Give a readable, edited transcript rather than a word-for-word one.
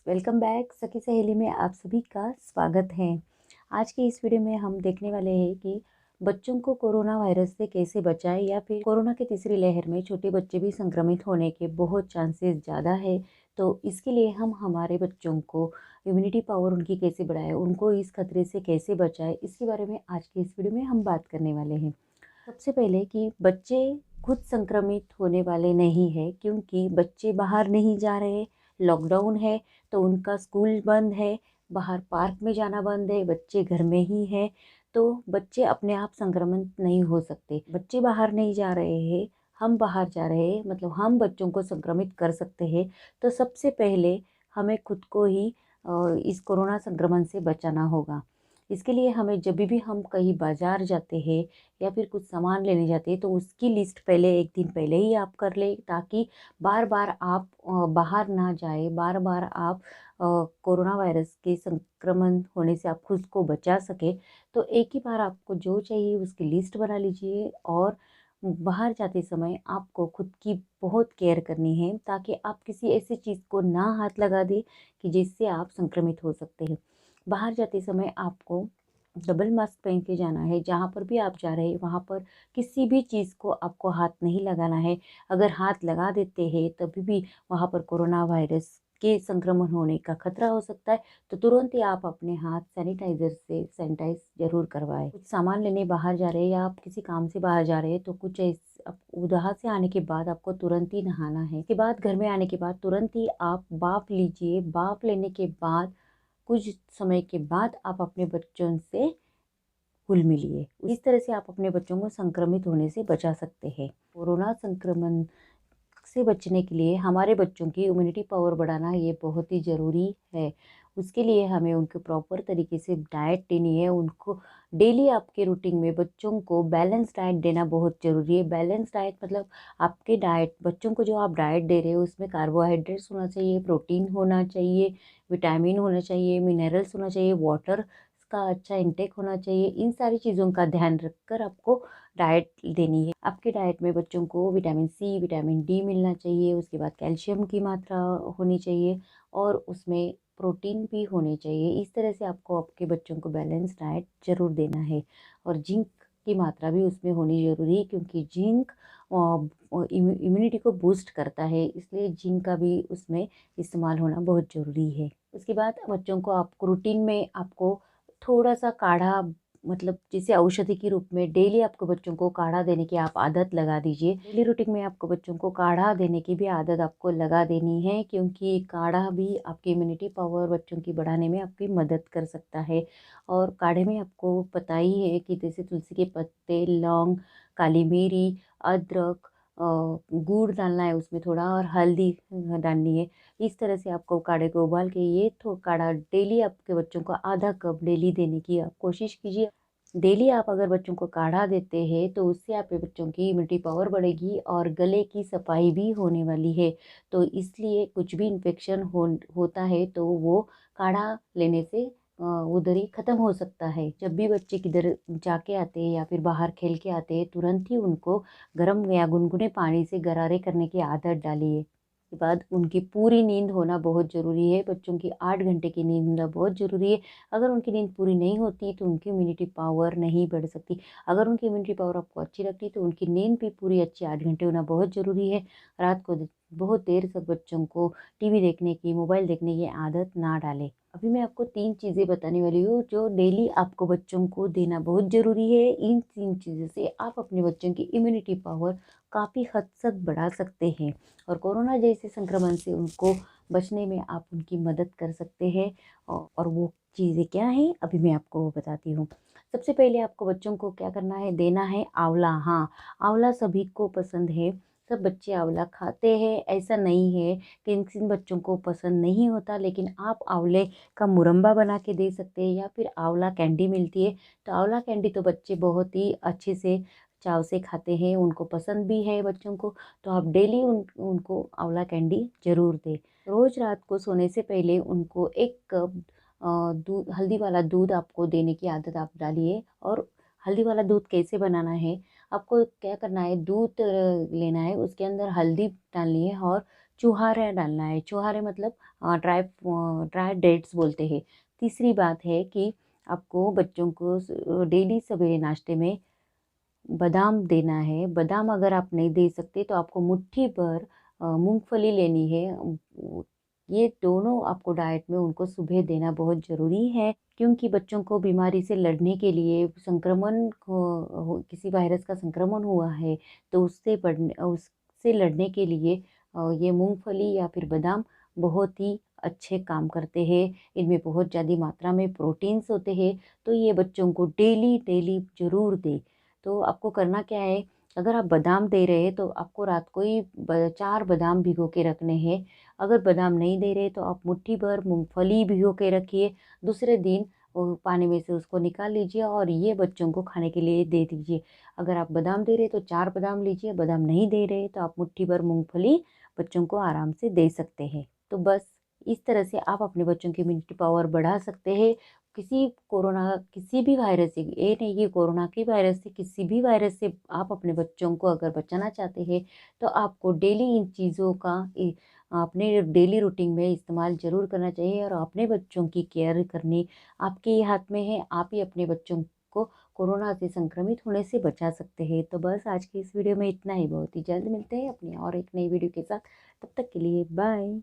Welcome back सखी सहेली में आप सभी का स्वागत है। आज की इस वीडियो में हम देखने वाले हैं कि बच्चों को कोरोना वायरस से कैसे बचाएं या फिर कोरोना की तीसरी लहर में छोटे बच्चे भी संक्रमित होने के बहुत चांसेस ज़्यादा है। तो इसके लिए हम हमारे बच्चों को इम्यूनिटी पावर उनकी कैसे बढ़ाएं, उनको इस खतरे से कैसे बचाएं, इसके बारे में आज की इस वीडियो में हम बात करने वाले हैं। सबसे पहले कि बच्चे खुद संक्रमित होने वाले नहीं है, क्योंकि बच्चे बाहर नहीं जा रहे, लॉकडाउन है तो उनका स्कूल बंद है, बाहर पार्क में जाना बंद है, बच्चे घर में ही हैं, तो बच्चे अपने आप संक्रमित नहीं हो सकते। बच्चे बाहर नहीं जा रहे हैं, हम बाहर जा रहे हैं, मतलब हम बच्चों को संक्रमित कर सकते हैं। तो सबसे पहले हमें खुद को ही इस कोरोना संक्रमण से बचाना होगा। इसके लिए हमें जब भी हम कहीं बाजार जाते हैं या फिर कुछ सामान लेने जाते हैं तो उसकी लिस्ट पहले एक दिन पहले ही आप कर लें, ताकि बार बार आप बाहर ना जाए, बार बार आप कोरोना वायरस के संक्रमण होने से आप खुद को बचा सके। तो एक ही बार आपको जो चाहिए उसकी लिस्ट बना लीजिए और बाहर जाते समय आपको खुद की बहुत केयर करनी है, ताकि आप किसी ऐसी चीज़ को ना हाथ लगा दें कि जिससे आप संक्रमित हो सकते हैं। बाहर जाते समय आपको डबल मास्क पहन के जाना है। जहाँ पर भी आप जा रहे हैं वहाँ पर किसी भी चीज़ को आपको हाथ नहीं लगाना है। अगर हाथ लगा देते हैं तभी भी वहाँ पर कोरोना वायरस के संक्रमण होने का खतरा हो सकता है। तो तुरंत ही आप अपने हाथ सैनिटाइज़र से सैनिटाइज जरूर करवाएं। कुछ सामान लेने बाहर जा रहे हैं या आप किसी काम से बाहर जा रहे हैं तो कुछ वहाँ से आने के बाद आपको तुरंत ही नहाना है। इसके बाद घर में आने के बाद तुरंत ही आप बाफ लीजिए। बाफ लेने के बाद कुछ समय के बाद आप अपने बच्चों से घुल मिलिए। इस तरह से आप अपने बच्चों को संक्रमित होने से बचा सकते हैं। कोरोना संक्रमण से बचने के लिए हमारे बच्चों की इम्यूनिटी पावर बढ़ाना ये बहुत ही ज़रूरी है। उसके लिए हमें उनको प्रॉपर तरीके से डाइट देनी है। उनको डेली आपके रूटीन में बच्चों को बैलेंस डाइट देना बहुत ज़रूरी है। बैलेंस डाइट मतलब आपके डाइट, बच्चों को जो आप डाइट दे रहे हो उसमें कार्बोहाइड्रेट्स होना चाहिए, प्रोटीन होना चाहिए, विटामिन होना चाहिए, मिनरल्स होना चाहिए, वाटर का अच्छा इंटेक होना चाहिए। इन सारी चीज़ों का ध्यान रखकर आपको डाइट देनी है। आपके डाइट में बच्चों को विटामिन सी, विटामिन डी मिलना चाहिए, उसके बाद कैल्शियम की मात्रा होनी चाहिए और उसमें प्रोटीन भी होने चाहिए। इस तरह से आपको आपके बच्चों को बैलेंस डाइट ज़रूर देना है। और जिंक की मात्रा भी उसमें होनी ज़रूरी है, क्योंकि जिंक इम्यूनिटी को बूस्ट करता है, इसलिए जिंक का भी उसमें इस्तेमाल होना बहुत ज़रूरी है। उसके बाद बच्चों को आपको रूटीन में आपको थोड़ा सा काढ़ा, मतलब जैसे औषधि के रूप में डेली आपको बच्चों को काढ़ा देने की आप आदत लगा दीजिए। डेली रूटीन में आपको बच्चों को काढ़ा देने की भी आदत आपको लगा देनी है, क्योंकि काढ़ा भी आपकी इम्यूनिटी पावर बच्चों की बढ़ाने में आपकी मदद कर सकता है। और काढ़े में आपको पता ही है कि जैसे तुलसी के पत्ते, लौंग, काली मिरी, अदरक, गुड़ डालना है उसमें थोड़ा, और हल्दी डालनी है। इस तरह से आपको काढ़े को उबाल के ये तो काढ़ा डेली आपके बच्चों को आधा कप डेली देने की आप कोशिश कीजिए। डेली आप अगर बच्चों को काढ़ा देते हैं तो उससे आपके बच्चों की इम्यूनिटी पावर बढ़ेगी और गले की सफाई भी होने वाली है। तो इसलिए कुछ भी इन्फेक्शन होता है तो वो काढ़ा लेने से उधर ही ख़त्म हो सकता है। जब भी बच्चे किधर जाके आते हैं या फिर बाहर खेल के आते हैं तुरंत ही उनको गर्म या गुनगुने पानी से गरारे करने की आदत डालिए। के बाद उनकी पूरी नींद होना बहुत ज़रूरी है। बच्चों की 8 घंटे की नींद होना बहुत ज़रूरी है। अगर उनकी नींद पूरी नहीं होती तो उनकी इम्यूनिटी पावर नहीं बढ़ सकती। अगर उनकी इम्यूनिटी पावर आपको अच्छी लगती तो उनकी नींद भी पूरी अच्छी 8 घंटे होना बहुत ज़रूरी है। रात को बहुत देर तक बच्चों को टीवी देखने की, मोबाइल देखने की आदत ना डालें। अभी मैं आपको 3 चीज़ें बताने वाली हूँ जो डेली आपको बच्चों को देना बहुत ज़रूरी है। इन 3 चीज़ों से आप अपने बच्चों की इम्यूनिटी पावर काफ़ी हद तक बढ़ा सकते हैं और कोरोना जैसे संक्रमण से उनको बचने में आप उनकी मदद कर सकते हैं। और वो चीज़ें क्या हैं अभी मैं आपको वो बताती हूँ। सबसे पहले आपको बच्चों को क्या करना है, देना है आंवला। हाँ, आंवला सभी को पसंद है, सब बच्चे आंवला खाते हैं, ऐसा नहीं है कि किन बच्चों को पसंद नहीं होता। लेकिन आप आंवले का मुरब्बा बना के दे सकते हैं या फिर आंवला कैंडी मिलती है, तो आंवला कैंडी तो बच्चे बहुत ही अच्छे से चाव से खाते हैं, उनको पसंद भी है बच्चों को। तो आप डेली उनको आंवला कैंडी ज़रूर दें। रोज़ रात को सोने से पहले उनको 1 कप दूध, हल्दी वाला दूध आपको देने की आदत आप डालिए। और हल्दी वाला दूध कैसे बनाना है, आपको क्या करना है, दूध लेना है, उसके अंदर हल्दी डालनी है और चुहारा डालना है। चुहारे मतलब ड्राई ड्राई डेट्स बोलते हैं। तीसरी बात है कि आपको बच्चों को डेली सवेरे नाश्ते में बादाम देना है। बादाम अगर आप नहीं दे सकते तो आपको मुट्ठी भर मूंगफली लेनी है। ये दोनों आपको डाइट में उनको सुबह देना बहुत ज़रूरी है, क्योंकि बच्चों को बीमारी से लड़ने के लिए संक्रमण किसी वायरस का संक्रमण हुआ है तो उससे लड़ने के लिए ये मूंगफली या फिर बादाम बहुत ही अच्छे काम करते हैं। इनमें बहुत ज़्यादा मात्रा में प्रोटीन्स होते हैं, तो ये बच्चों को डेली डेली ज़रूर दें। तो आपको करना क्या है, अगर आप बादाम दे रहे हैं तो आपको रात को ही 4 बादाम भिगो के रखने हैं। अगर बादाम नहीं दे रहे तो आप मुट्ठी भर मूंगफली भिगो के रखिए। दूसरे दिन वो पानी में से उसको निकाल लीजिए और ये बच्चों को खाने के लिए दे दीजिए। अगर आप बादाम दे रहे तो 4 बादाम लीजिए, बादाम नहीं दे रहे तो आप मुट्ठी भर मूंगफली बच्चों को आराम से दे सकते हैं। तो बस इस तरह से आप अपने बच्चों की इम्यूनिटी पावर बढ़ा सकते हैं। किसी भी वायरस से, ये नहीं कि कोरोना के वायरस से, किसी भी वायरस से आप अपने बच्चों को अगर बचाना चाहते हैं तो आपको डेली इन चीज़ों का अपने डेली रूटीन में इस्तेमाल ज़रूर करना चाहिए। और अपने बच्चों की केयर करनी आपके ही हाथ में है। आप ही अपने बच्चों को कोरोना से संक्रमित होने से बचा सकते हैं। तो बस आज की इस वीडियो में इतना ही। बहुत ही जल्द मिलते हैं अपनी और एक नई वीडियो के साथ। तब तक के लिए बाय।